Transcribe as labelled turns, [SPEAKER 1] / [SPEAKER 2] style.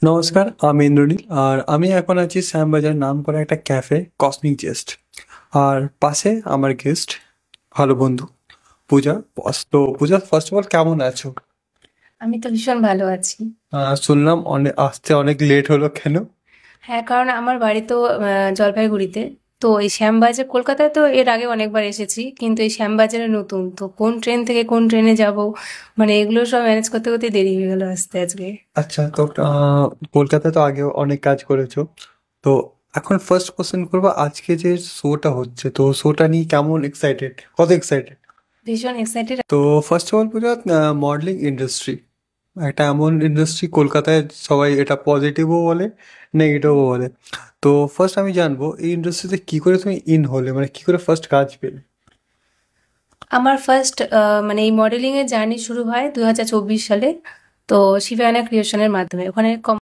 [SPEAKER 1] নমস্কার, আমি ইন্দ্রনীল। আর আমি এখন আছি শ্যামবাজার নাম করা একটা ক্যাফে কসমিক জেস্ট। আর পাশে আমার গেস্ট, ভালো বন্ধু পূজা বস। তো পূজা, ফার্স্ট অফ অল কেমন আছো?
[SPEAKER 2] আমি তো ভীষণ ভালো আছি।
[SPEAKER 1] শুনলাম অনেক আসতে অনেক লেট হলো কেন?
[SPEAKER 2] হ্যাঁ, কারণ আমার বাড়ি তো জলপাইগুড়িতে। তো এই শ্যামবাজার কলকাতায় তো এর আগে অনেকবার এসেছি, কিন্তু এই শ্যামবাজারে নতুন তো কোন ট্রেন থেকে কোন ট্রেনে যাব, মানে এগুলো সব ম্যানেজ করতে করতে দেরি হয়ে গেল আসতে আজকে।
[SPEAKER 1] আচ্ছা, তো কলকাতায় তো আগেও অনেক কাজ করেছো। তো এখন ফার্স্ট কোশ্চেন করবো, আজকে যে শোটা হচ্ছে, তো শোটা নিয়ে কেমন এক্সাইটেড, কত এক্সাইটেড?
[SPEAKER 2] ভীষণ এক্সাইটেড।
[SPEAKER 1] তো first of all Puja, modelling industry একটা এমন ইন্ডাস্ট্রি, কলকাতায় সবাই এটা পজিটিভও বলে, নেগেটিভও বলে। তো ফার্স্ট আমি জানবো এই ইন্ডাস্ট্রিতে কি করে তুমি ইন হলে, মানে কি করে ফার্স্ট কাজ পেলে?
[SPEAKER 2] আমার ফার্স্ট মানে এই মডেলিংয়ের জার্নি শুরু হয় 2024 সালে। তো শিবায়না ক্রিয়েশনের মাধ্যমে ওখানে